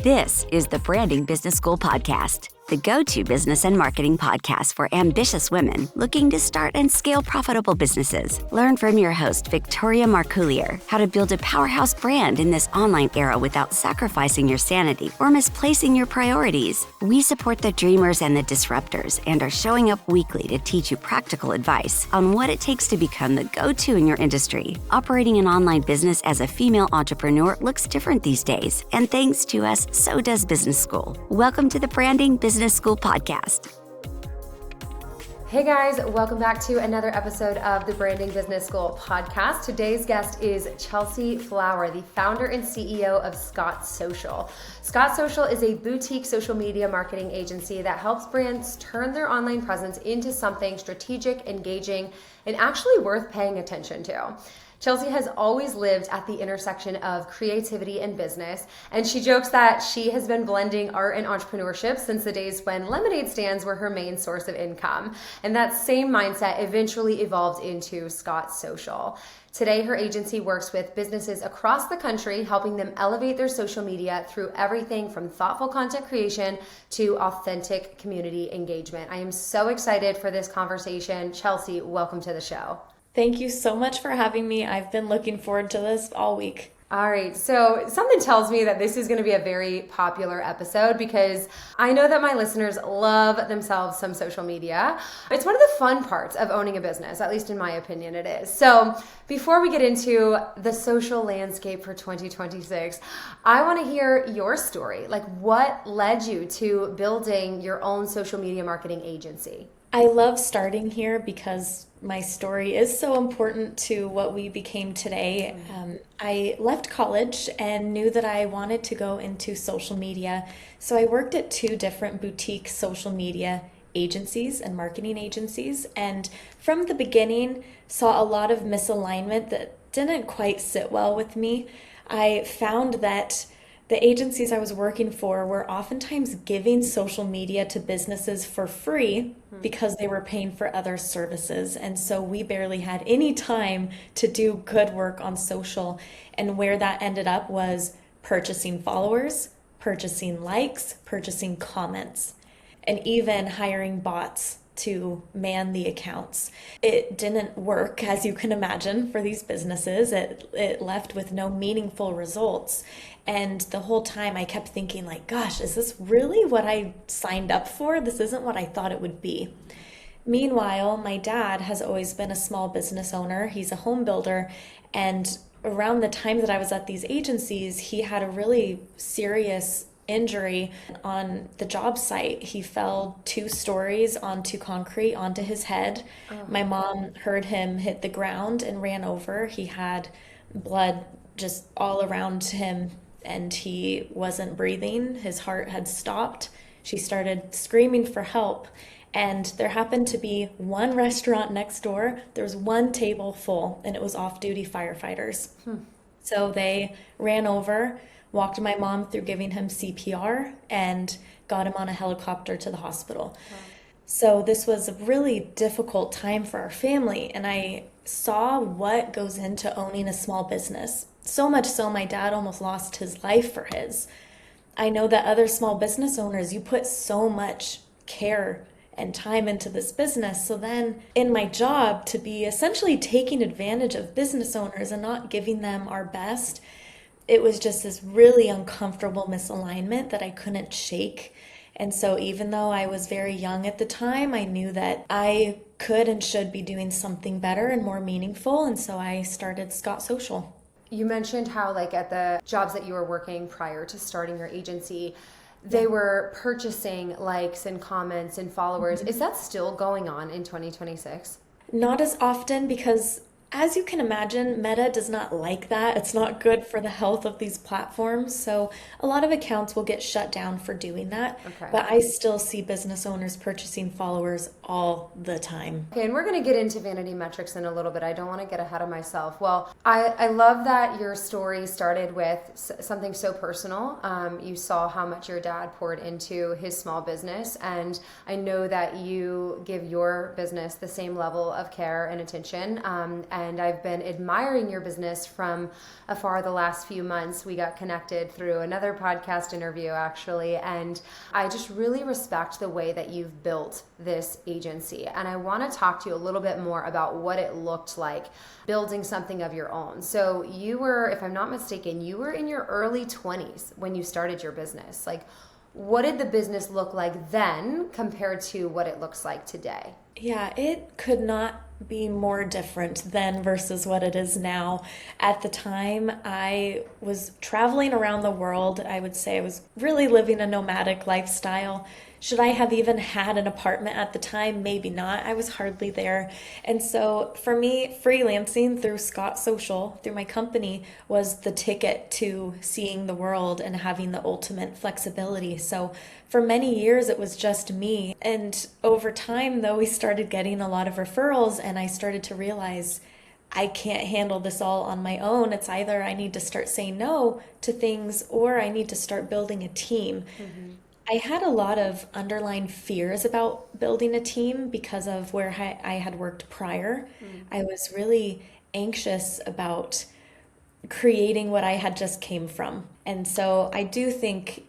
This is the Branding Business School Podcast, the go-to business and marketing podcast for ambitious women looking to start and scale profitable businesses. Learn from your host, Victoria Marcoullier, how to build a powerhouse brand in this online era without sacrificing your sanity or misplacing your priorities. We support the dreamers and the disruptors and are showing up weekly to teach you practical advice on what it takes to become the go-to in your industry. Operating an online business as a female entrepreneur looks different these days, and thanks to us, so does business school. Welcome to the Branding Business School Podcast. Hey guys, welcome back to another episode of the Branding Business School Podcast. Today's guest is Chelsea Flower, the founder and CEO of Scott Social. Scott Social is a boutique social media marketing agency that helps brands turn their online presence into something strategic, engaging, and actually worth paying attention to. Chelsea has always lived at the intersection of creativity and business, and she jokes that she has been blending art and entrepreneurship since the days when lemonade stands were her main source of income. And that same mindset eventually evolved into Scott Social. Today, her agency works with businesses across the country, helping them elevate their social media through everything from thoughtful content creation to authentic community engagement. I am so excited for this conversation. Chelsea, welcome to the show. Thank you so much for having me. I've been looking forward to this all week. All right, so something tells me that this is going to be a very popular episode because I know that my listeners love themselves some social media. It's one of the fun parts of owning a business, at least in my opinion it is. So before we get into the social landscape for 2026, I want to hear your story. Like, what led you to building your own social media marketing agency? I love starting here because my story is so important to what we became today. I left college and knew that I wanted to go into social media. So I worked at two different boutique social media agencies and marketing agencies. And from the beginning, saw a lot of misalignment that didn't quite sit well with me. I found that the agencies I was working for were oftentimes giving social media to businesses for free because they were paying for other services. And so we barely had any time to do good work on social. And where that ended up was purchasing followers, purchasing likes, purchasing comments, and even hiring bots to man the accounts. It didn't work, as you can imagine, for these businesses. It left with no meaningful results. And the whole time I kept thinking like, gosh, is this really what I signed up for? This isn't what I thought it would be. Meanwhile, my dad has always been a small business owner. He's a home builder. And around the time that I was at these agencies, he had a really serious injury on the job site. He fell 2 stories onto concrete onto his head. My mom heard him hit the ground and ran over. He had blood just all around him and he wasn't breathing. His heart had stopped. She started screaming for help. And there happened to be one restaurant next door. There was one table full and it was off-duty firefighters. So they ran over, walked my mom through giving him CPR and got him on a helicopter to the hospital. Wow. So this was a really difficult time for our family, and I saw what goes into owning a small business. So much so my dad almost lost his life for his. I know that other small business owners, you put so much care and time into this business. So then in my job, to be essentially taking advantage of business owners and not giving them our best, it was just this really uncomfortable misalignment that I couldn't shake. And so even though I was very young at the time, I knew that I could and should be doing something better and more meaningful. And so I started Scott Social. You mentioned how like at the jobs that you were working prior to starting your agency, they were purchasing likes and comments and followers. Is that still going on in 2026? Not as often because, as you can imagine, Meta does not like that. It's not good for the health of these platforms. So a lot of accounts will get shut down for doing that. Okay. But I still see business owners purchasing followers all the time. Okay, and we're going to get into vanity metrics in a little bit. I don't want to get ahead of myself. Well, I love that your story started with something so personal. You saw how much your dad poured into his small business. And I know that you give your business the same level of care and attention and I've been admiring your business from afar the last few months. We got connected through another podcast interview, actually, and I just really respect the way that you've built this agency. And I want to talk to you a little bit more about what it looked like building something of your own. So you were, if I'm not mistaken, you were in your early 20s when you started your business. Like, what did the business look like then compared to what it looks like today? Yeah, it could not be more different then versus what it is now. At the time, I was traveling around the world. I would say I was really living a nomadic lifestyle. Should I have even had an apartment at the time? Maybe not. I was hardly there. And so for me, freelancing through Scott Social, through my company, was the ticket to seeing the world and having the ultimate flexibility. So for many years, it was just me. And over time, though, we started getting a lot of referrals, and I started to realize I can't handle this all on my own. It's either I need to start saying no to things, or I need to start building a team. Mm-hmm. I had a lot of underlying fears about building a team because of where I had worked prior. I was really anxious about creating what I had just came from. And so I do think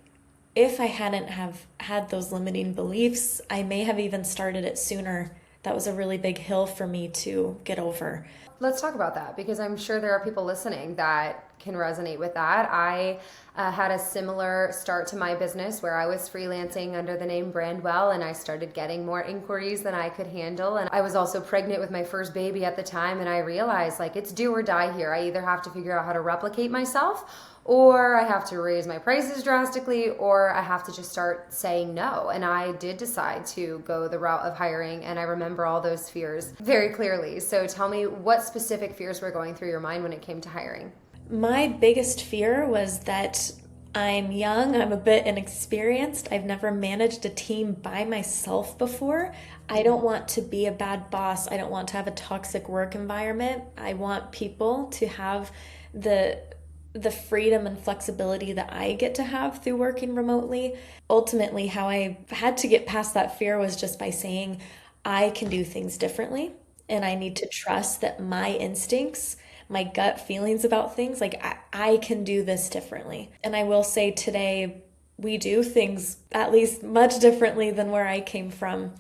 if I hadn't have had those limiting beliefs, I may have even started it sooner. That was a really big hill for me to get over. Let's talk about that, because I'm sure there are people listening that can resonate with that. I had a similar start to my business where I was freelancing under the name Brandwell, and I started getting more inquiries than I could handle. And I was also pregnant with my first baby at the time, and I realized, like, it's do or die here. I either have to figure out how to replicate myself, or I have to raise my prices drastically, or I have to just start saying no. And I did decide to go the route of hiring, and I remember all those fears very clearly. So tell me, what specific fears were going through your mind when it came to hiring? My biggest fear was that I'm young, I'm a bit inexperienced, I've never managed a team by myself before. I don't want to be a bad boss. I don't want to have a toxic work environment. I want people to have the freedom and flexibility that I get to have through working remotely. Ultimately, how I had to get past that fear was just by saying, I can do things differently, and I need to trust that my instincts, my gut feelings about things, like I can do this differently. And I will say today, we do things at least much differently than where I came from.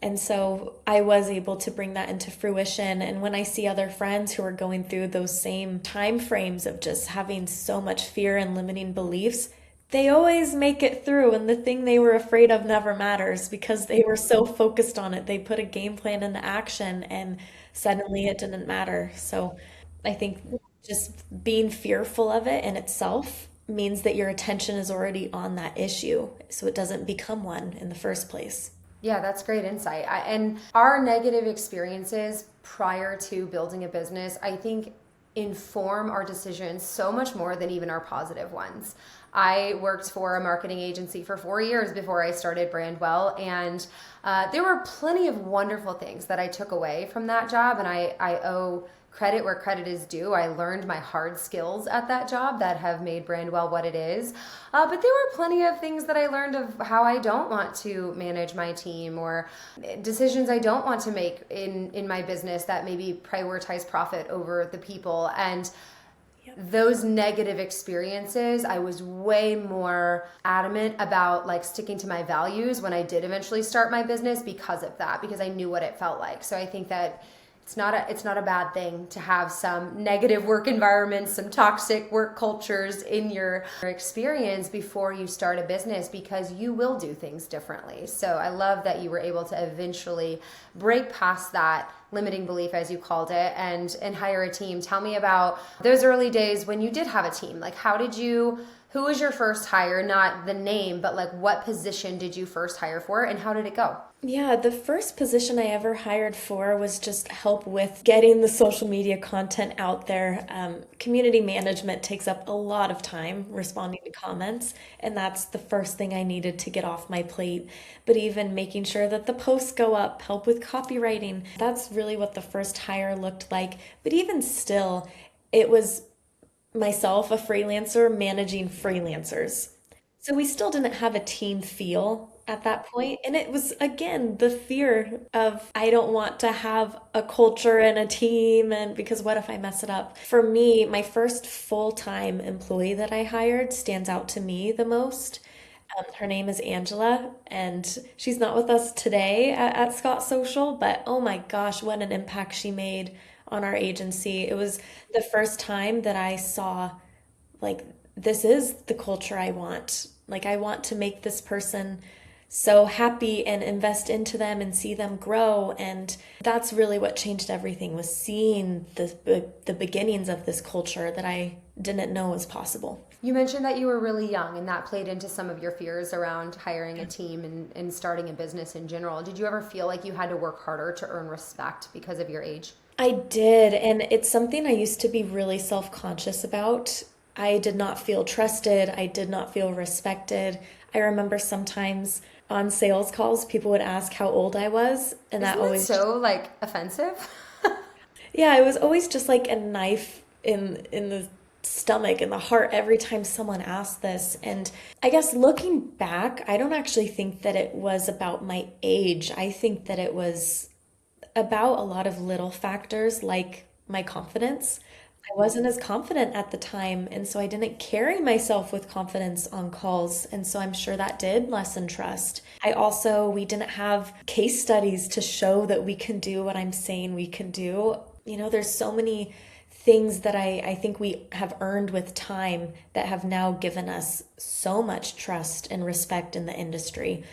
And so I was able to bring that into fruition. And when I see other friends who are going through those same time frames of just having so much fear and limiting beliefs, they always make it through. And the thing they were afraid of never matters because they were so focused on it. They put a game plan into action and suddenly it didn't matter. So I think just being fearful of it in itself means that your attention is already on that issue, so it doesn't become one in the first place. Yeah, that's great insight. And our negative experiences prior to building a business, I think, inform our decisions so much more than even our positive ones. I worked for a marketing agency for 4 years before I started Brandwell, and there were plenty of wonderful things that I took away from that job, and I owe credit where credit is due. I learned my hard skills at that job that have made Brandwell what it is. But there were plenty of things that I learned of how I don't want to manage my team, or decisions I don't want to make in my business that maybe prioritize profit over the people. And those negative experiences, I was way more adamant about like sticking to my values when I did eventually start my business because of that, because I knew what it felt like. So I think that it's not a bad thing to have some negative work environments, some toxic work cultures in your experience before you start a business, because you will do things differently. So I love that you were able to eventually break past that limiting belief, as you called it, and hire a team. Tell me about those early days when you did have a team. Like, who was your first hire? Not the name, but like what position did you first hire for, and how did it go? Yeah, the first position I ever hired for was just help with getting the social media content out there. Community management takes up a lot of time, responding to comments, and that's the first thing I needed to get off my plate. But even making sure that the posts go up, help with copywriting, that's really what the first hire looked like. But even still, it was myself, a freelancer, managing freelancers. So we still didn't have a team feel at that point. And it was, again, the fear of I don't want to have a culture and a team, and because what if I mess it up? For me, my first full-time employee that I hired stands out to me the most. Her name is Angela, and she's not with us today at Scott Social, but oh my gosh, what an impact she made on our agency. It was the first time that I saw, like, this is the culture I want. Like, I want to make this person so happy and invest into them and see them grow. And that's really what changed everything, was seeing the beginnings of this culture that I didn't know was possible. You mentioned that you were really young, and that played into some of your fears around hiring a team and starting a business in general. Did you ever feel like you had to work harder to earn respect because of your age? I did, and it's something I used to be really self-conscious about. I did not feel trusted. I did not feel respected. I remember sometimes on sales calls, people would ask how old I was, and that always so like offensive. Yeah, it was always just like a knife in the stomach, in the heart, every time someone asked this. And I guess looking back, I don't actually think that it was about my age. I think that it was about a lot of little factors like my confidence. I wasn't as confident at the time, and so I didn't carry myself with confidence on calls, and so I'm sure that did lessen trust. We didn't have case studies to show that we can do what I'm saying we can do. You know, there's so many things that I think we have earned with time that have now given us so much trust and respect in the industry.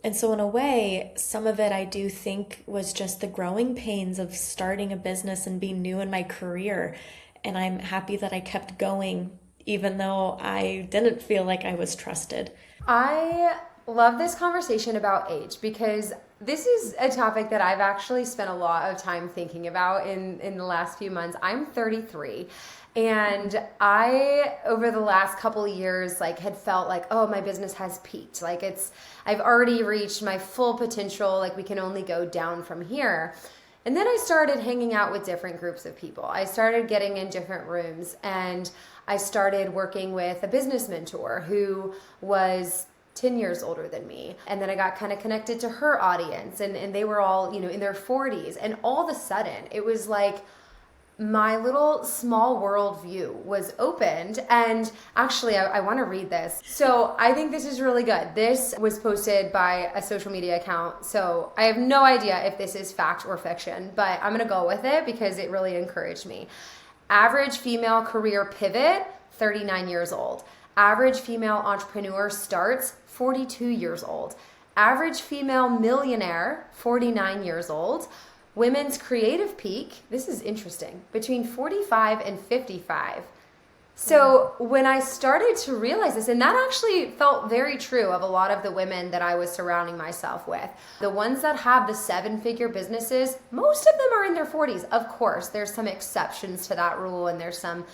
And so in a way, some of it I do think was just the growing pains of starting a business and being new in my career. And I'm happy that I kept going, even though I didn't feel like I was trusted. I love this conversation about age, because this is a topic that I've actually spent a lot of time thinking about in the last few months. I'm 33. And I, over the last couple of years, like had felt like, oh, my business has peaked. Like I've already reached my full potential. Like we can only go down from here. And then I started hanging out with different groups of people. I started getting in different rooms, and I started working with a business mentor who was 10 years older than me. And then I got kind of connected to her audience, and they were all, in their 40s. And all of a sudden it was like my little small world view was opened. And actually, I want to read this. So I think this is really good. This was posted by a social media account. So I have no idea if this is fact or fiction, but I'm going to go with it because it really encouraged me. Average female career pivot, 39 years old. Average female entrepreneur starts, 42 years old. Average female millionaire, 49 years old. Women's creative peak, this is interesting, between 45 and 55. So when I started to realize this, and that actually felt very true of a lot of the women that I was surrounding myself with, the ones that have the 7-figure businesses, most of them are in their 40s. Of course, there's some exceptions to that rule, and there's some,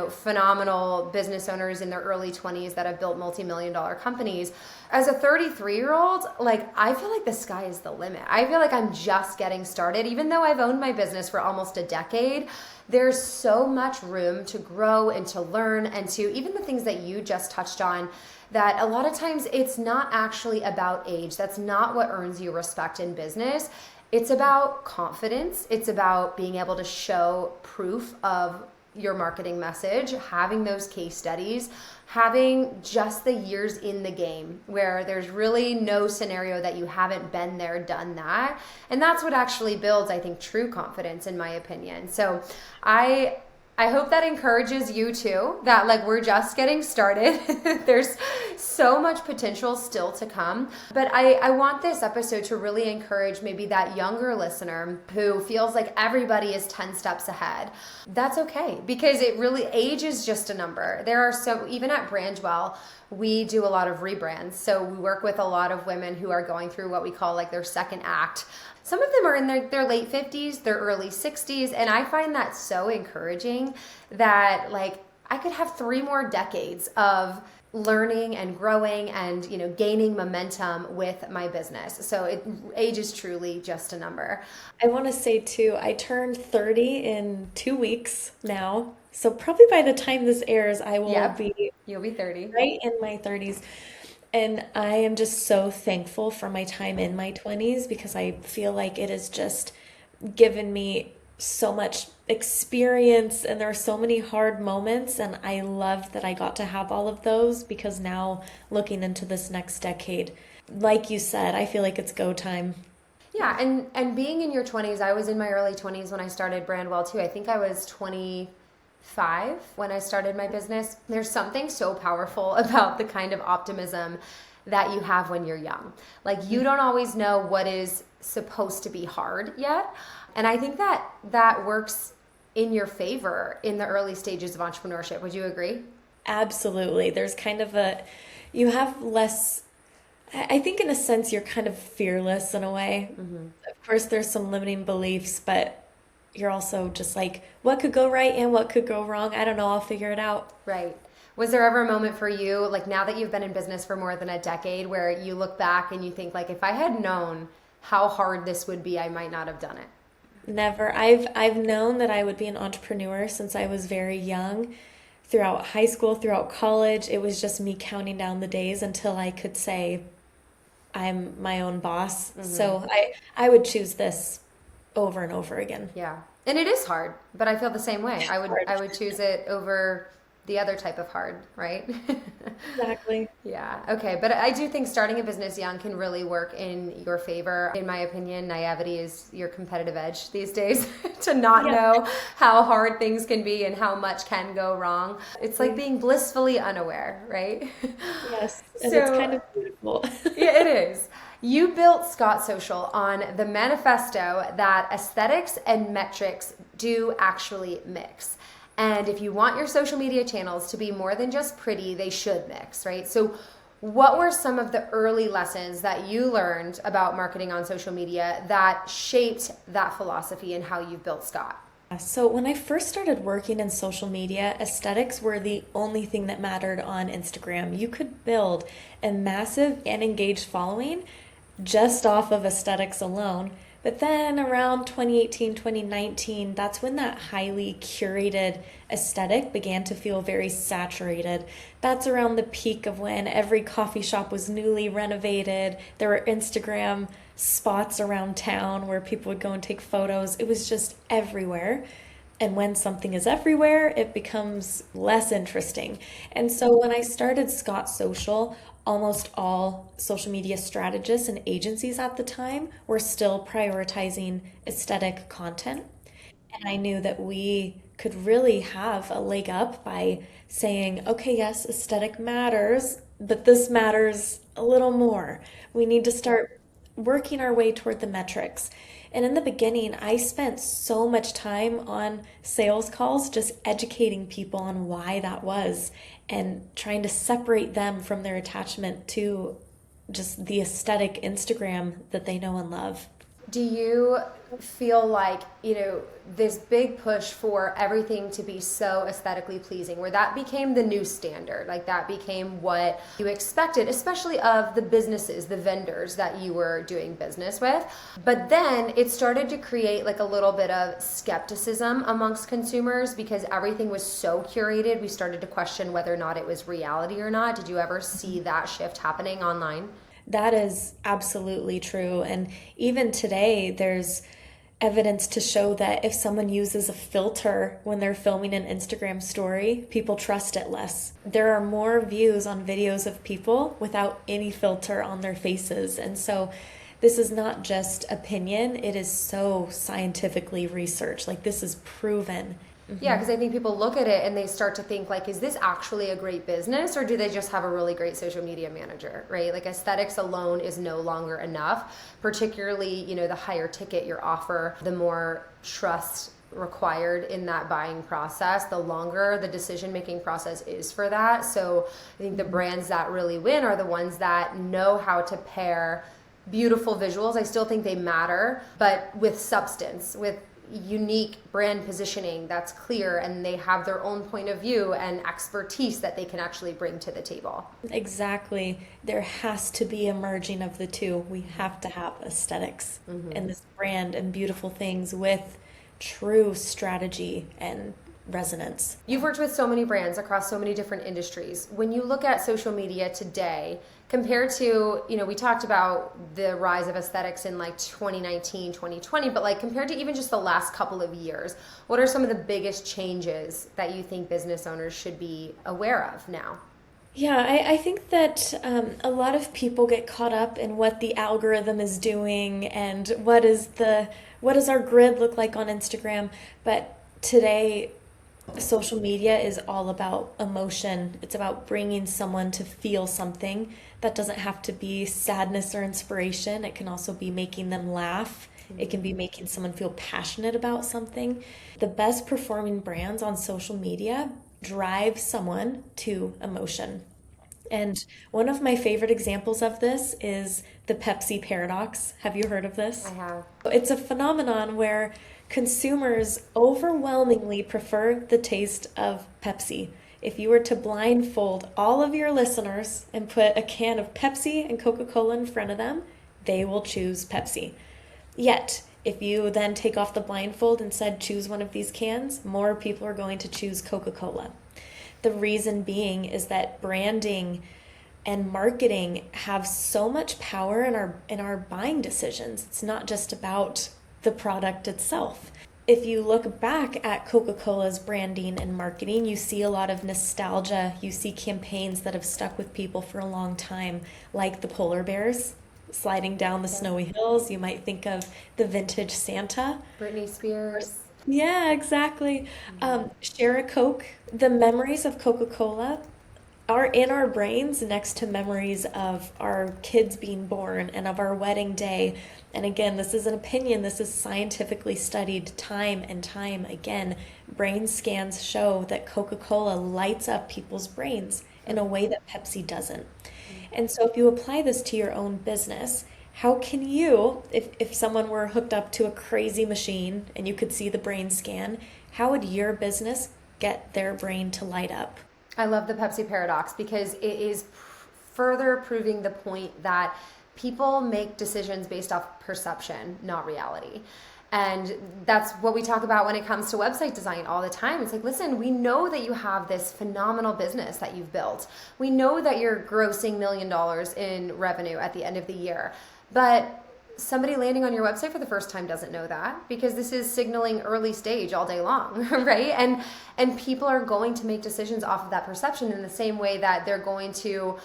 phenomenal business owners in their early 20s that have built multi-million-dollar companies. As a 33-year-old, I feel like the sky is the limit. I feel like I'm just getting started. Even though I've owned my business for almost a decade, there's so much room to grow and to learn, and to even the things that you just touched on, that a lot of times it's not actually about age. That's not what earns you respect in business. It's about confidence. It's about being able to show proof of your marketing message, having those case studies, having just the years in the game where there's really no scenario that you haven't been there, done that. And that's what actually builds, I think, true confidence, in my opinion. So I hope that encourages you too, that we're just getting started. There's so much potential still to come. But I want this episode to really encourage maybe that younger listener who feels like everybody is 10 steps ahead. That's okay, because age is just a number. Even at Brandwell, we do a lot of rebrands. So we work with a lot of women who are going through what we call their second act. Some of them are in their late 50s, their early 60s, and I find that so encouraging that I could have 3 more decades of learning and growing and gaining momentum with my business. So age is truly just a number. I want to say too, I turned 30 in 2 weeks now. So probably by the time this airs, I will be You'll be 30. Right in my 30s. And I am just so thankful for my time in my 20s because I feel like it has just given me so much experience and there are so many hard moments, and I love that I got to have all of those because now looking into this next decade, like you said, I feel like it's go time. Yeah, and being in your 20s, I was in my early 20s when I started Brandwell too. I think I was 25 when I started my business. There's something so powerful about the kind of optimism that you have when you're young. Like, you don't always know what is supposed to be hard yet. And I think that works in your favor in the early stages of entrepreneurship. Would you agree? Absolutely. There's kind of you have less, I think in a sense, you're kind of fearless in a way. Of course, there's some limiting beliefs, but you're also just like, what could go right and what could go wrong? I don't know. I'll figure it out. Right. Was there ever a moment for you, like now that you've been in business for more than a decade, where you look back and you think, like, if I had known how hard this would be, I might not have done it? Never. I've known that I would be an entrepreneur since I was very young. Throughout high school, throughout college, it was just me counting down the days until I could say I'm my own boss. So I would choose this over and over again. Yeah. And it is hard, but I feel the same way. I would choose it over the other type of hard, right? Exactly. Yeah. Okay. But I do think starting a business young can really work in your favor. In my opinion, naivety is your competitive edge these days to not know how hard things can be and how much can go wrong. It's like being blissfully unaware, right? Yes. And it's kind of beautiful. Yeah, it is. You built Scott Social on the manifesto that aesthetics and metrics do actually mix. And if you want your social media channels to be more than just pretty, they should mix, right? So what were some of the early lessons that you learned about marketing on social media that shaped that philosophy and how you've built Scott? So when I first started working in social media, aesthetics were the only thing that mattered on Instagram. You could build a massive and engaged following just off of aesthetics alone. But then around 2018, 2019, that's when that highly curated aesthetic began to feel very saturated. That's around the peak of when every coffee shop was newly renovated. There were Instagram spots around town where people would go and take photos. It was just everywhere. And when something is everywhere, it becomes less interesting. And so when I started Scott Social, almost all social media strategists and agencies at the time were still prioritizing aesthetic content. And I knew that we could really have a leg up by saying, okay, yes, aesthetic matters, but this matters a little more. We need to start working our way toward the metrics. And in the beginning, I spent so much time on sales calls just educating people on why that was and trying to separate them from their attachment to just the aesthetic Instagram that they know and love. Do you feel like, this big push for everything to be so aesthetically pleasing, where that became the new standard, like that became what you expected, especially of the businesses, the vendors that you were doing business with? But then it started to create like a little bit of skepticism amongst consumers because everything was so curated. We started to question whether or not it was reality or not. Did you ever see that shift happening online? That is absolutely true. And even today, there's evidence to show that if someone uses a filter when they're filming an Instagram story, people trust it less. There are more views on videos of people without any filter on their faces. And so this is not just opinion, it is so scientifically researched. Like, this is proven. Yeah, because I think people look at it and they start to think like, is this actually a great business, or do they just have a really great social media manager, right? Like, aesthetics alone is no longer enough, particularly, the higher ticket your offer, the more trust required in that buying process, the longer the decision-making process is for that. So I think the brands that really win are the ones that know how to pair beautiful visuals. I still think they matter, but with substance, with unique brand positioning that's clear, and they have their own point of view and expertise that they can actually bring to the table. Exactly. There has to be a merging of the two. We have to have aesthetics in this brand and beautiful things with true strategy and resonance. You've worked with so many brands across so many different industries. When you look at social media today, compared to, we talked about the rise of aesthetics in like 2019, 2020, but like compared to even just the last couple of years, what are some of the biggest changes that you think business owners should be aware of now? Yeah, I think that a lot of people get caught up in what the algorithm is doing and what does our grid look like on Instagram. But today, social media is all about emotion. It's about bringing someone to feel something. That doesn't have to be sadness or inspiration. It can also be making them laugh. It can be making someone feel passionate about something. The best performing brands on social media drive someone to emotion. And one of my favorite examples of this is the Pepsi paradox. Have you heard of this? I have. It's a phenomenon where consumers overwhelmingly prefer the taste of Pepsi. If you were to blindfold all of your listeners and put a can of Pepsi and Coca-Cola in front of them, they will choose Pepsi. Yet, if you then take off the blindfold and said choose one of these cans, more people are going to choose Coca-Cola. The reason being is that branding and marketing have so much power in our buying decisions. It's not just about the product itself. If you look back at Coca-Cola's branding and marketing, you see a lot of nostalgia. You see campaigns that have stuck with people for a long time, like the polar bears sliding down the snowy hills. You might think of the vintage Santa. Britney Spears. Yeah, exactly. Share a Coke. The memories of Coca-Cola are in our brains next to memories of our kids being born and of our wedding day. And again, this is an opinion. This is scientifically studied time and time again. Brain scans show that Coca-Cola lights up people's brains in a way that Pepsi doesn't. And so if you apply this to your own business, how can you, if someone were hooked up to a crazy machine and you could see the brain scan, how would your business get their brain to light up? I love the Pepsi paradox because it is further proving the point that people make decisions based off perception, not reality. And that's what we talk about when it comes to website design all the time. It's like, listen, we know that you have this phenomenal business that you've built. We know that you're grossing $1 million in revenue at the end of the year. But somebody landing on your website for the first time doesn't know that, because this is signaling early stage all day long, right? And people are going to make decisions off of that perception in the same way that they're going to,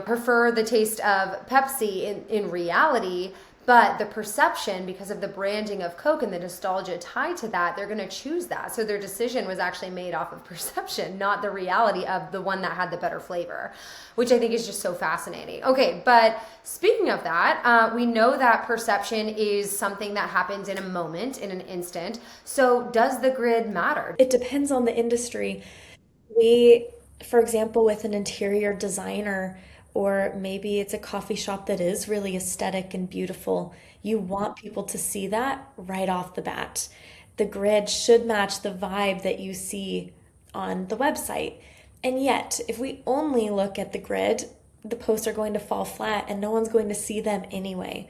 prefer the taste of Pepsi in reality. But the perception, because of the branding of Coke and the nostalgia tied to that, they're going to choose that. So their decision was actually made off of perception, not the reality of the one that had the better flavor, which I think is just so fascinating. Okay, but speaking of that, we know that perception is something that happens in a moment, in an instant. So does the grid matter? It depends on the industry. For example, with an interior designer, or maybe it's a coffee shop that is really aesthetic and beautiful, you want people to see that right off the bat. The grid should match the vibe that you see on the website. And yet, if we only look at the grid, the posts are going to fall flat and no one's going to see them anyway.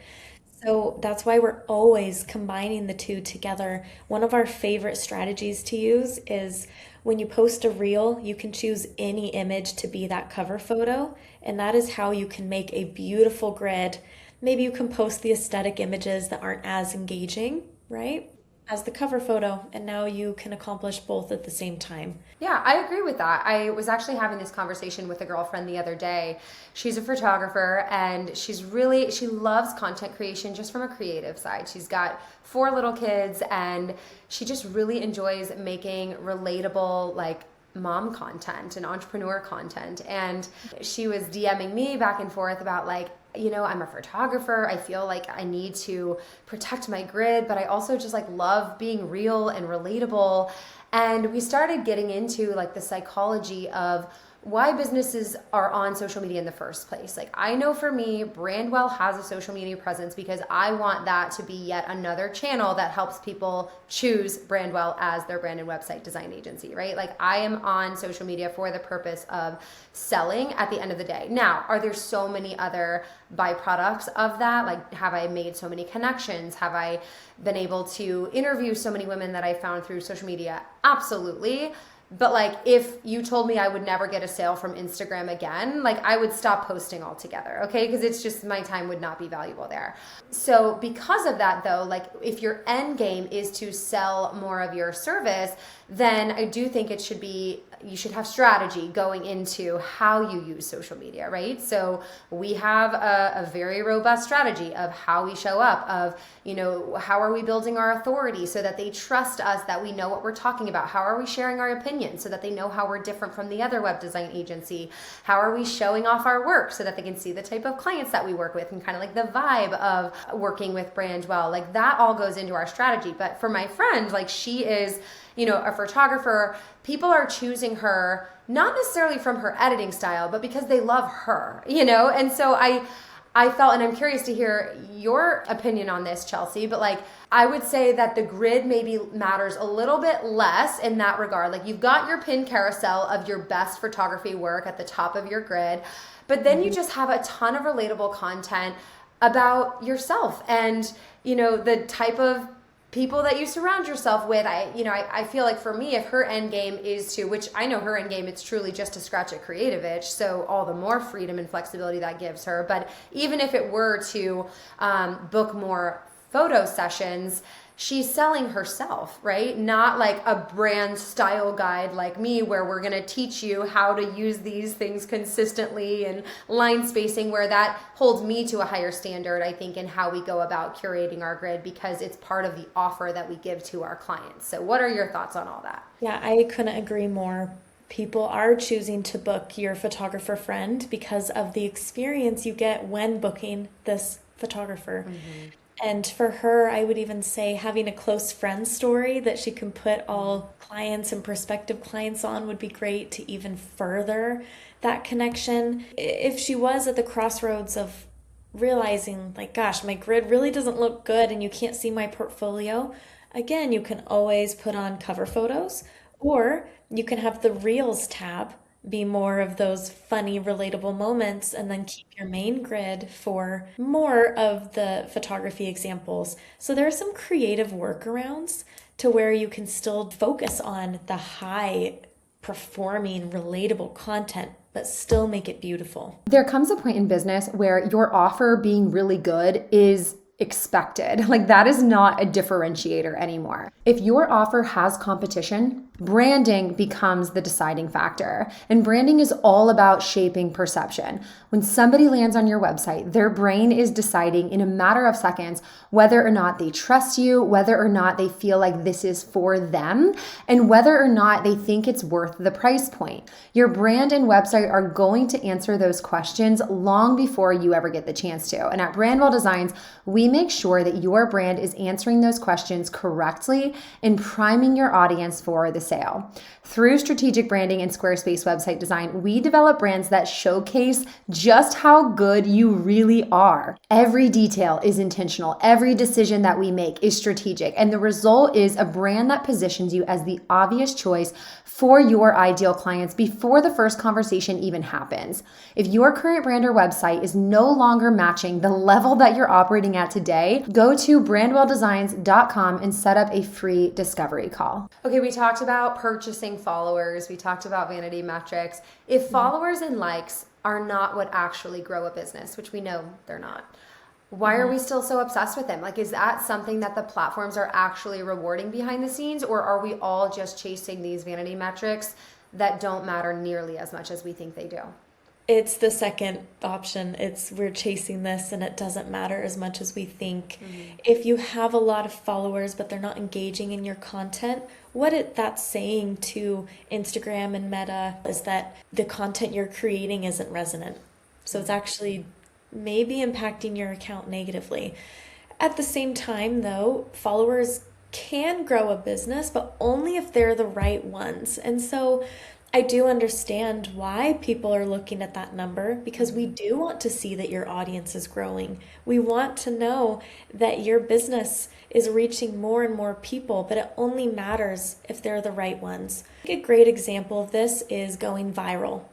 So that's why we're always combining the two together. One of our favorite strategies to use is when you post a reel, you can choose any image to be that cover photo. And that is how you can make a beautiful grid. Maybe you can post the aesthetic images that aren't as engaging, right, as the cover photo. And now you can accomplish both at the same time. Yeah, I agree with that. I was actually having this conversation with a girlfriend the other day. She's a photographer and she loves content creation just from a creative side. She's got 4 little kids and she just really enjoys making relatable, like, mom content and entrepreneur content. And she was DMing me back and forth about, like, I'm a photographer. I feel like I need to protect my grid, but I also just love being real and relatable. And we started getting into the psychology of why businesses are on social media in the first place. Like, I know for me, Brandwell has a social media presence because I want that to be yet another channel that helps people choose Brandwell as their brand and website design agency, right? Like, I am on social media for the purpose of selling at the end of the day. Now, are there so many other byproducts of that? Like, have I made so many connections? Have I been able to interview so many women that I found through social media? Absolutely. But like, if you told me I would never get a sale from Instagram again, like, I would stop posting altogether, okay? Because it's just, my time would not be valuable there. So because of that though, like, if your end game is to sell more of your service, then I do think it should be, you should have strategy going into how you use social media, right? So we have a very robust strategy of how we show up, of, you know, how are we building our authority so that they trust us, that we know what we're talking about? How are we sharing our opinions so that they know how we're different from the other web design agency? How are we showing off our work so that they can see the type of clients that we work with and kind of like the vibe of working with Brandwell? Like, that all goes into our strategy. But for my friend, like, she is, you know, a photographer. People are choosing her not necessarily from her editing style, but because they love her, you know? And so I felt, and I'm curious to hear your opinion on this, Chelsea, but like, I would say that the grid maybe matters a little bit less in that regard. Like, you've got your pin carousel of your best photography work at the top of your grid, but then you just have a ton of relatable content about yourself and, you know, the type of people that you surround yourself with. I feel like for me, if her end game is to, which I know her end game, it's truly just to scratch a creative itch, so all the more freedom and flexibility that gives her. But even if it were to book more photo sessions, she's selling herself, right? Not like a brand style guide like me, where we're going to teach you how to use these things consistently and line spacing, where that holds me to a higher standard, I think, in how we go about curating our grid, because it's part of the offer that we give to our clients. So what are your thoughts on all that? Yeah, I couldn't agree more. People are choosing to book your photographer friend because of the experience you get when booking this photographer. Mm-hmm. And for her, I would even say having a close friend story that she can put all clients and prospective clients on would be great to even further that connection. If she was at the crossroads of realizing, like, gosh, my grid really doesn't look good and you can't see my portfolio, again, you can always put on cover photos, or you can have the Reels tab be more of those funny, relatable moments, and then keep your main grid for more of the photography examples. So there are some creative workarounds to where you can still focus on the high performing, relatable content, but still make it beautiful. There comes a point in business where your offer being really good is expected. Like, that is not a differentiator anymore. If your offer has competition, branding becomes the deciding factor. And branding is all about shaping perception. When somebody lands on your website, their brain is deciding in a matter of seconds whether or not they trust you, whether or not they feel like this is for them, and whether or not they think it's worth the price point. Your brand and website are going to answer those questions long before you ever get the chance to. And at Brandwell Designs, we make sure that your brand is answering those questions correctly and priming your audience for the sale. Through strategic branding and Squarespace website design, we develop brands that showcase just how good you really are. Every detail is intentional. Every decision that we make is strategic. And the result is a brand that positions you as the obvious choice for your ideal clients before the first conversation even happens. If your current brand or website is no longer matching the level that you're operating at today, go to brandwelldesigns.com and set up a free discovery call. Okay, we talked about purchasing followers. We talked about vanity metrics. If followers and likes are not what actually grow a business, which we know they're not, why are we still so obsessed with them? Like, is that something that the platforms are actually rewarding behind the scenes, or are we all just chasing these vanity metrics that don't matter nearly as much as we think they do? It's the second option. It's we're chasing this and it doesn't matter as much as we think. Mm-hmm. If you have a lot of followers but they're not engaging in your content, that's saying to Instagram and Meta is that the content you're creating isn't resonant. So it's actually maybe impacting your account negatively. At the same time, though, followers can grow a business, but only if they're the right ones. And so I do understand why people are looking at that number, because we do want to see that your audience is growing. We want to know that your business is reaching more and more people, but it only matters if they're the right ones. A great example of this is going viral.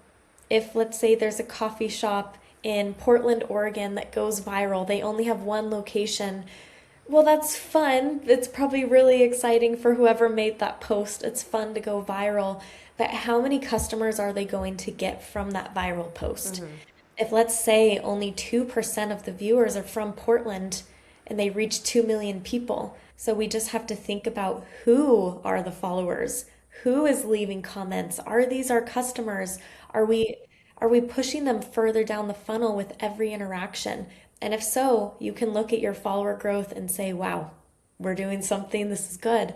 If, let's say, there's a coffee shop in Portland, Oregon that goes viral, they only have one location. Well, that's fun. It's probably really exciting for whoever made that post. It's fun to go viral. But how many customers are they going to get from that viral post? If, let's say, only 2% of the viewers are from Portland and they reach 2 million people. So we just have to think about who are the followers? Who is leaving comments? Are these our customers? Are we pushing them further down the funnel with every interaction? And if so, you can look at your follower growth and say, wow, we're doing something, this is good.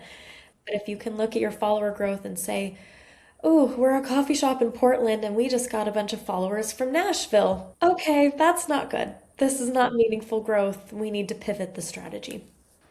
But if you can look at your follower growth and say, oh, we're a coffee shop in Portland and we just got a bunch of followers from Nashville. Okay, that's not good. This is not meaningful growth. We need to pivot the strategy.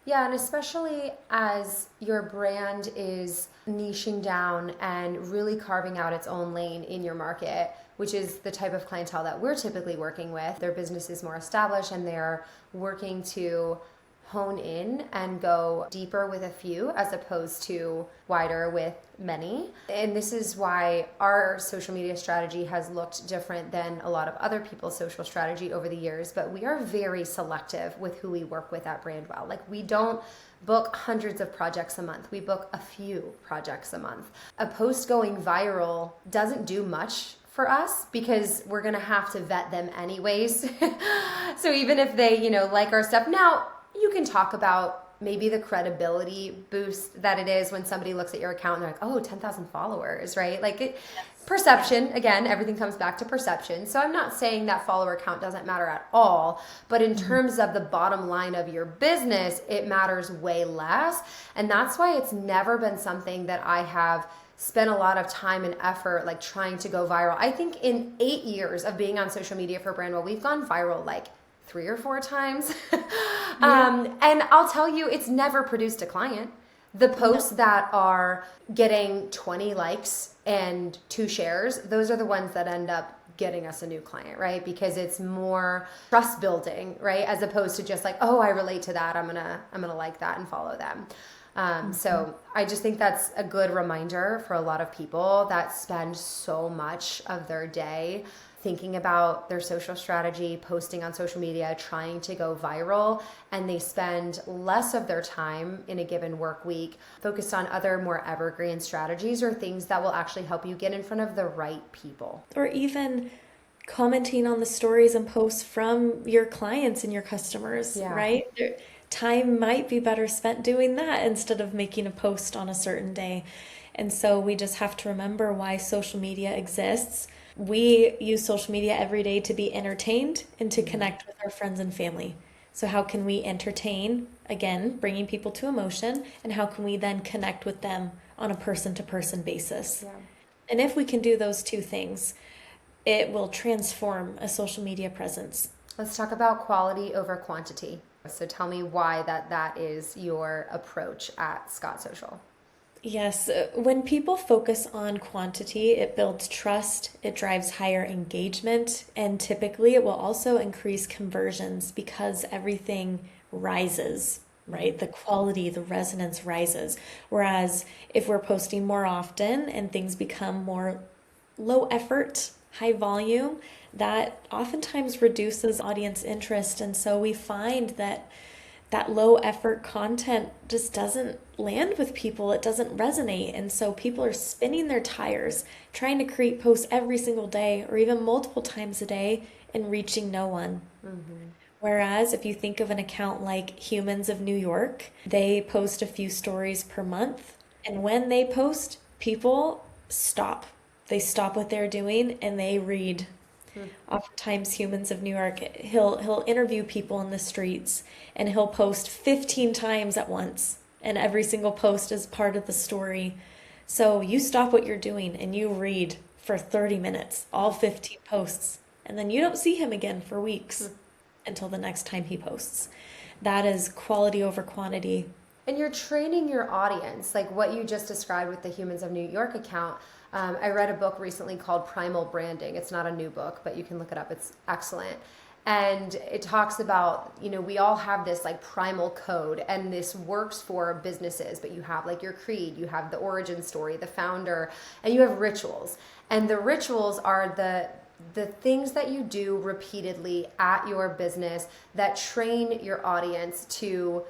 Yeah, and especially as your brand is niching down and really carving out its own lane in your market, which is the type of clientele that we're typically working with. Their business is more established and they're working to hone in and go deeper with a few as opposed to wider with many. And this is why our social media strategy has looked different than a lot of other people's social strategy over the years, but we are very selective with who we work with at Brandwell. Like, we don't book hundreds of projects a month. We book a few projects a month. A post going viral doesn't do much for us because we're going to have to vet them anyways. So even if they, like our stuff, now you can talk about maybe the credibility boost that it is when somebody looks at your account and they're like, oh, 10,000 followers, right? Perception, again, everything comes back to perception. So I'm not saying that follower count doesn't matter at all, but in terms of the bottom line of your business, it matters way less. And that's why it's never been something that I have spent a lot of time and effort like trying to go viral. I think in 8 years of being on social media for Brandwell, we've gone viral like 3 or 4 times. And I'll tell you, it's never produced a client. The posts that are getting 20 likes and 2 shares, those are the ones that end up getting us a new client, right? Because it's more trust building, right? As opposed to just like, oh, I relate to that. I'm gonna like that and follow them. So I just think that's a good reminder for a lot of people that spend so much of their day thinking about their social strategy, posting on social media, trying to go viral, and they spend less of their time in a given work week focused on other more evergreen strategies or things that will actually help you get in front of the right people. Or even commenting on the stories and posts from your clients and your customers, right? Time might be better spent doing that instead of making a post on a certain day. And so we just have to remember why social media exists. We use social media every day to be entertained and to connect with our friends and family. So how can we entertain, again, bringing people to emotion, and how can we then connect with them on a person-to-person basis? Yeah. And if we can do those 2 things, it will transform a social media presence. Let's talk about quality over quantity. So tell me why that is your approach at Scott Social. Yes, when people focus on quantity, it builds trust, it drives higher engagement, and typically it will also increase conversions because everything rises, right? The quality, the resonance rises. Whereas if we're posting more often and things become more low effort, high volume, that oftentimes reduces audience interest. And so we find that low effort content just doesn't land with people. It doesn't resonate. And so people are spinning their tires, trying to create posts every single day or even multiple times a day and reaching no one. Whereas if you think of an account like Humans of New York, they post a few stories per month. And when they post, people stop. They stop what they're doing and they read. Oftentimes Humans of New York, he'll interview people in the streets and he'll post 15 times at once, and every single post is part of the story. So you stop what you're doing and you read for 30 minutes, all 15 posts, and then you don't see him again for weeks until the next time he posts. That is quality over quantity. And you're training your audience, like what you just described with the Humans of New York account. I read a book recently called Primal Branding. It's not a new book, but you can look it up. It's excellent. And it talks about, we all have this like primal code, and this works for businesses, but you have like your creed, you have the origin story, the founder, and you have rituals. And the rituals are the things that you do repeatedly at your business that train your audience to,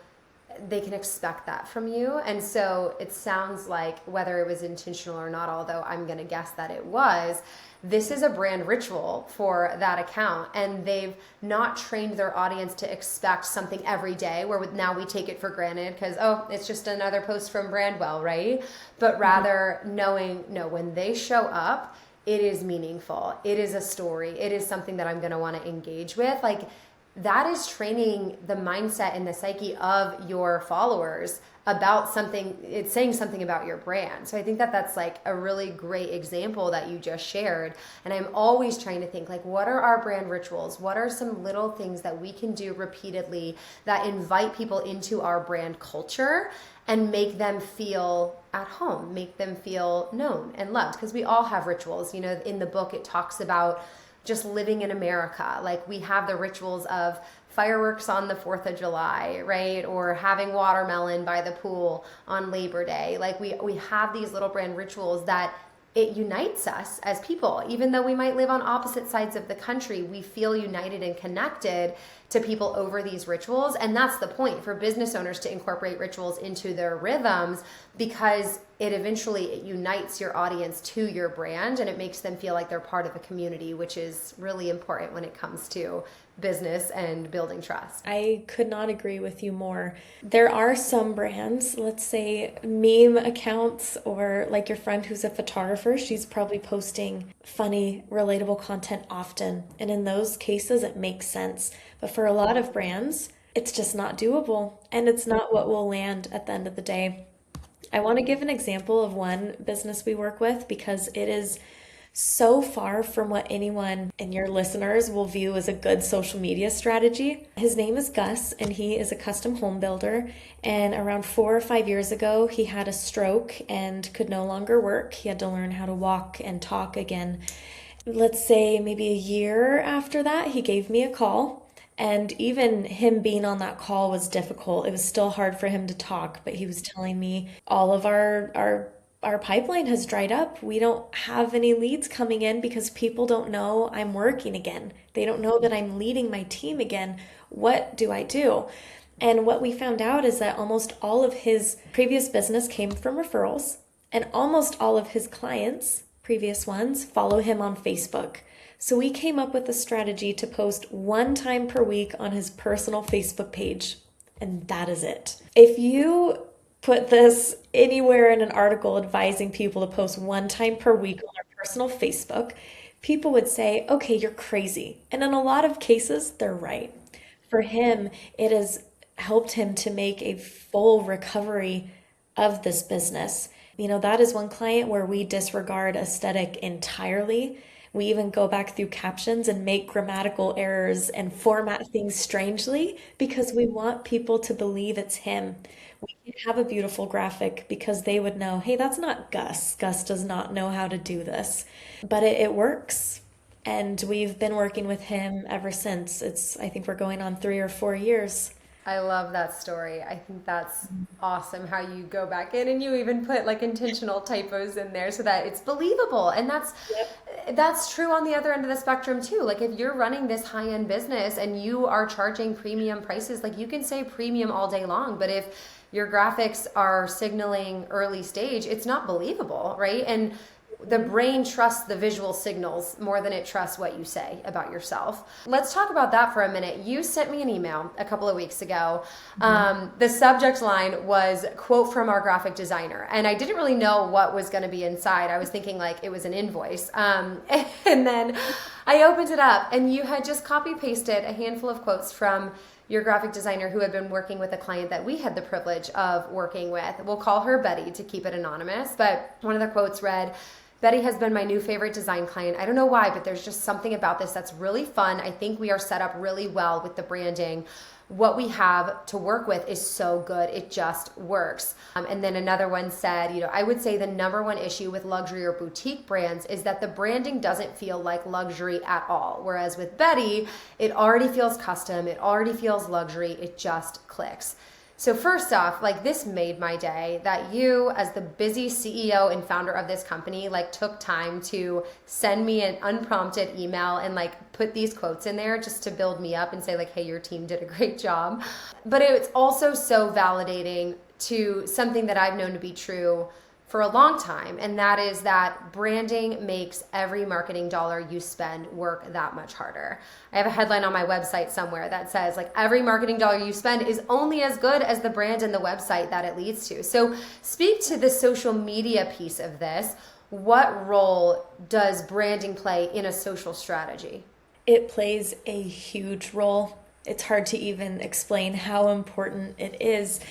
they can expect that from you. And so it sounds like, whether it was intentional or not, although I'm going to guess that it was, this is a brand ritual for that account, and they've not trained their audience to expect something every day, where now we take it for granted because, oh, it's just another post from Brandwell, right? But rather knowing, no, when they show up, it is meaningful. It is a story. It is something that I'm going to want to engage with. Like, that is training the mindset and the psyche of your followers about something. It's saying something about your brand. So I think that that's like a really great example that you just shared. And I'm always trying to think, like, what are our brand rituals? What are some little things that we can do repeatedly that invite people into our brand culture and make them feel at home, make them feel known and loved? Because we all have rituals. In the book, it talks about just living in America. Like, we have the rituals of fireworks on the 4th of July, right? Or having watermelon by the pool on Labor Day. Like, we have these little brand rituals that it unites us as people. Even though we might live on opposite sides of the country, we feel united and connected to people over these rituals. And that's the point, for business owners to incorporate rituals into their rhythms, because it eventually unites your audience to your brand, and it makes them feel like they're part of a community, which is really important when it comes to business and building trust. I could not agree with you more. There are some brands, let's say meme accounts, or like your friend who's a photographer, she's probably posting funny, relatable content often. And in those cases, it makes sense. But for a lot of brands, it's just not doable, and it's not what will land at the end of the day. I want to give an example of one business we work with, because it is so far from what anyone and your listeners will view as a good social media strategy. His name is Gus, and he is a custom home builder. And around 4 or 5 years ago, he had a stroke and could no longer work. He had to learn how to walk and talk again. Let's say maybe a year after that, he gave me a call. And even him being on that call was difficult. It was still hard for him to talk, but he was telling me all of our pipeline has dried up. We don't have any leads coming in because people don't know I'm working again. They don't know that I'm leading my team again. What do I do? And what we found out is that almost all of his previous business came from referrals, and almost all of his clients, previous ones, follow him on Facebook. So we came up with a strategy to post 1 time per week on his personal Facebook page, and that is it. If you put this anywhere in an article advising people to post 1 time per week on their personal Facebook, people would say, okay, you're crazy. And in a lot of cases, they're right. For him, it has helped him to make a full recovery of this business. That is one client where we disregard aesthetic entirely. We even go back through captions and make grammatical errors and format things strangely because we want people to believe it's him. We can have a beautiful graphic because they would know, hey, that's not Gus. Gus does not know how to do this. But it works. And we've been working with him ever since. I think we're going on 3 or 4 years. I love that story. I think that's awesome how you go back in and you even put like intentional typos in there so that it's believable. And that's true on the other end of the spectrum too. Like, if you're running this high-end business and you are charging premium prices, like, you can say premium all day long, but if your graphics are signaling early stage, it's not believable, right? And the brain trusts the visual signals more than it trusts what you say about yourself. Let's talk about that for a minute. You sent me an email a couple of weeks ago. The subject line was quote from our graphic designer. And I didn't really know what was going to be inside. I was thinking like it was an invoice. And then I opened it up and you had just copy pasted a handful of quotes from your graphic designer who had been working with a client that we had the privilege of working with. We'll call her Betty to keep it anonymous. But one of the quotes read, Betty has been my new favorite design client. I don't know why, but there's just something about this that's really fun. I think we are set up really well with the branding. What we have to work with is so good. It just works. And then another one said, I would say the number one issue with luxury or boutique brands is that the branding doesn't feel like luxury at all. Whereas with Betty, it already feels custom. It already feels luxury. It just clicks. So first off, this made my day that you, as the busy CEO and founder of this company, took time to send me an unprompted email and put these quotes in there just to build me up and say hey, your team did a great job. But it's also so validating to something that I've known to be true for a long time, and that is that branding makes every marketing dollar you spend work that much harder. I have a headline on my website somewhere that says every marketing dollar you spend is only as good as the brand and the website that it leads to. So speak to the social media piece of this. What role does branding play in a social strategy? It plays a huge role. It's hard to even explain how important it is.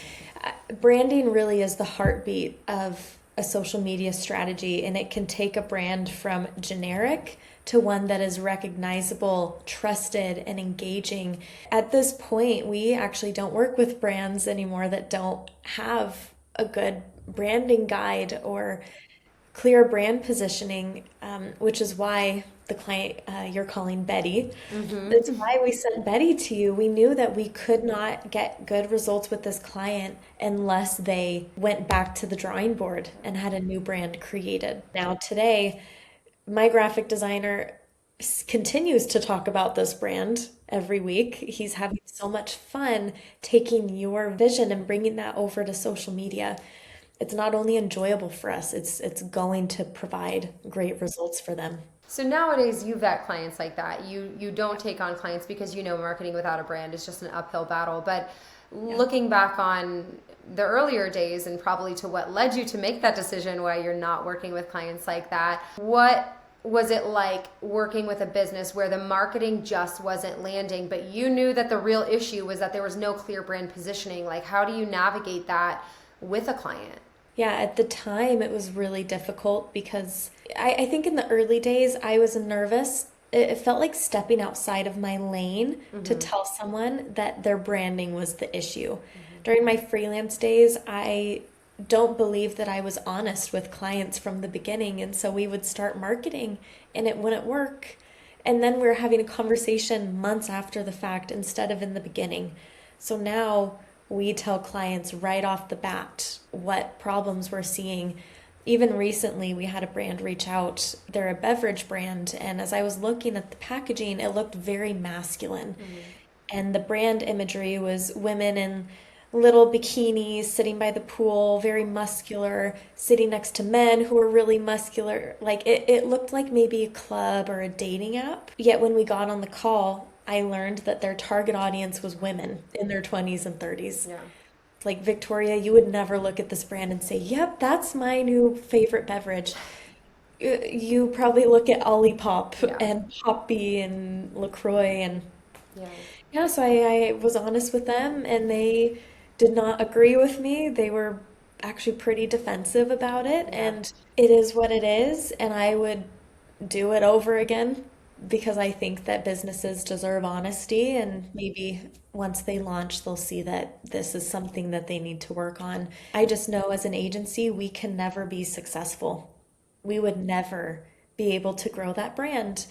Branding really is the heartbeat of a social media strategy, and it can take a brand from generic to one that is recognizable, trusted, and engaging. At this point, we actually don't work with brands anymore that don't have a good branding guide or clear brand positioning, which is why the client you're calling Betty. That's why we sent Betty to you. We knew that we could not get good results with this client unless they went back to the drawing board and had a new brand created. Now today, my graphic designer continues to talk about this brand every week. He's having so much fun taking your vision and bringing that over to social media. It's not only enjoyable for us, it's going to provide great results for them. So nowadays you vet clients like that. You don't take on clients because marketing without a brand is just an uphill battle. But looking back on the earlier days and probably to what led you to make that decision why you're not working with clients like that, what was it like working with a business where the marketing just wasn't landing, but you knew that the real issue was that there was no clear brand positioning? How do you navigate that with a client? Yeah, at the time it was really difficult because I think in the early days I was nervous. It felt like stepping outside of my lane to tell someone that their branding was the issue. During my freelance days, I don't believe that I was honest with clients from the beginning. And so we would start marketing and it wouldn't work. And then we were having a conversation months after the fact instead of in the beginning. So now we tell clients right off the bat what problems we're seeing. Even recently, we had a brand reach out. They're a beverage brand. And as I was looking at the packaging, it looked very masculine. And the brand imagery was women in little bikinis sitting by the pool, very muscular, sitting next to men who were really muscular. It looked like maybe a club or a dating app. Yet when we got on the call, I learned that their target audience was women in their 20s and 30s. Yeah. Victoria, you would never look at this brand and say, yep, that's my new favorite beverage. You probably look at Olipop and Poppy and LaCroix. And so I was honest with them and they did not agree with me. They were actually pretty defensive about it. And it is what it is. And I would do it over again, because I think that businesses deserve honesty, and maybe once they launch, they'll see that this is something that they need to work on. I just know as an agency, we can never be successful. We would never be able to grow that brand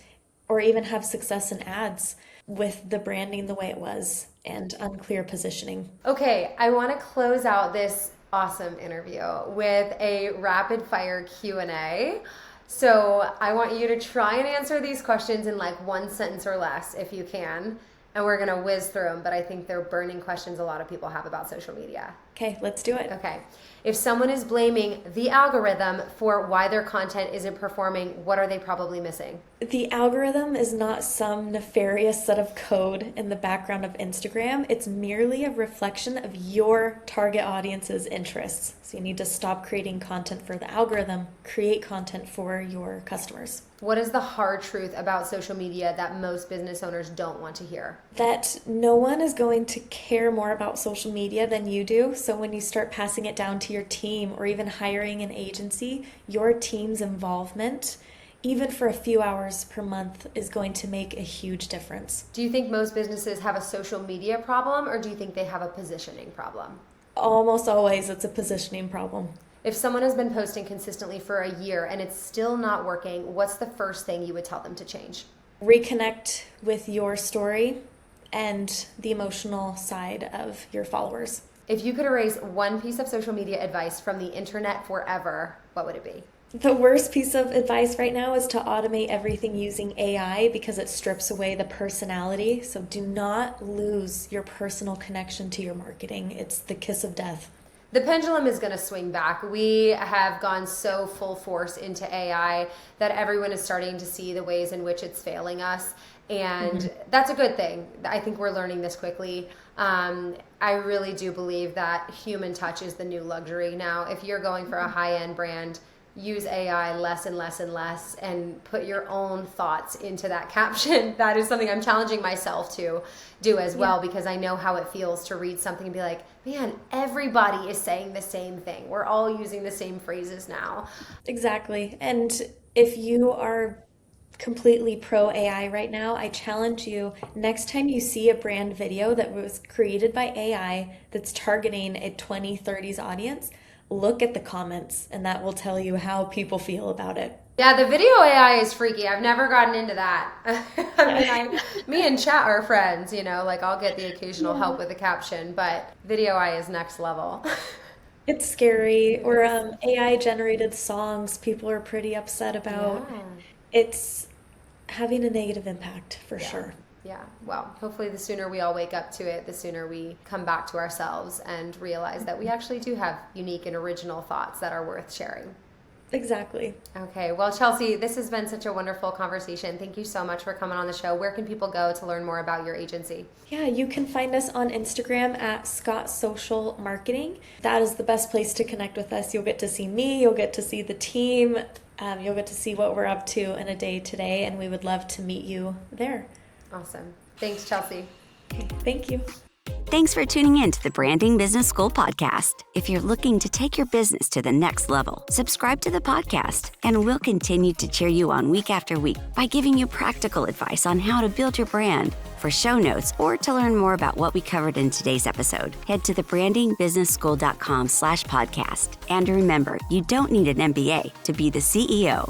or even have success in ads with the branding the way it was and unclear positioning. Okay, I want to close out this awesome interview with a rapid fire Q&A. So I want you to try and answer these questions in one sentence or less if you can. And we're going to whiz through them, but I think they're burning questions a lot of people have about social media. Okay, let's do it. Okay. If someone is blaming the algorithm for why their content isn't performing, what are they probably missing? The algorithm is not some nefarious set of code in the background of Instagram. It's merely a reflection of your target audience's interests. So you need to stop creating content for the algorithm, create content for your customers. What is the hard truth about social media that most business owners don't want to hear? That no one is going to care more about social media than you do. So when you start passing it down to your team or even hiring an agency, your team's involvement, even for a few hours per month, is going to make a huge difference. Do you think most businesses have a social media problem, or do you think they have a positioning problem? Almost always it's a positioning problem. If someone has been posting consistently for a year and it's still not working, what's the first thing you would tell them to change? Reconnect with your story and the emotional side of your followers. If you could erase one piece of social media advice from the internet forever, what would it be? The worst piece of advice right now is to automate everything using AI because it strips away the personality. So do not lose your personal connection to your marketing. It's the kiss of death. The pendulum is going to swing back. We have gone so full force into AI that everyone is starting to see the ways in which it's failing us. And that's a good thing. I think we're learning this quickly. I really do believe that human touch is the new luxury now. If you're going for a high-end brand, use AI less and less and less and put your own thoughts into that caption. That is something I'm challenging myself to do as well, because I know how it feels to read something and be like, man, everybody is saying the same thing. We're all using the same phrases now. Exactly. And if you are completely pro AI right now, I challenge you, next time you see a brand video that was created by AI that's targeting a 20-30s audience, look at the comments, and that will tell you how people feel about it. Yeah, the video AI is freaky. I've never gotten into that. Me and chat are friends, like I'll get the occasional help with a caption, but video AI is next level. It's scary. Or AI generated songs people are pretty upset about. Yeah. It's having a negative impact for sure. Yeah, well, hopefully the sooner we all wake up to it, the sooner we come back to ourselves and realize that we actually do have unique and original thoughts that are worth sharing. Exactly. Okay, well, Chelsea, this has been such a wonderful conversation. Thank you so much for coming on the show. Where can people go to learn more about your agency? Yeah, you can find us on Instagram at Scott Social Marketing. That is the best place to connect with us. You'll get to see me, you'll get to see the team, you'll get to see what we're up to in a day today, and we would love to meet you there. Awesome. Thanks, Chelsea. Okay, thank you. Thanks for tuning in to the Branding Business School podcast. If you're looking to take your business to the next level, subscribe to the podcast, and we'll continue to cheer you on week after week by giving you practical advice on how to build your brand. For show notes or to learn more about what we covered in today's episode, head to thebrandingbusinessschool.com/podcast. And remember, you don't need an MBA to be the CEO.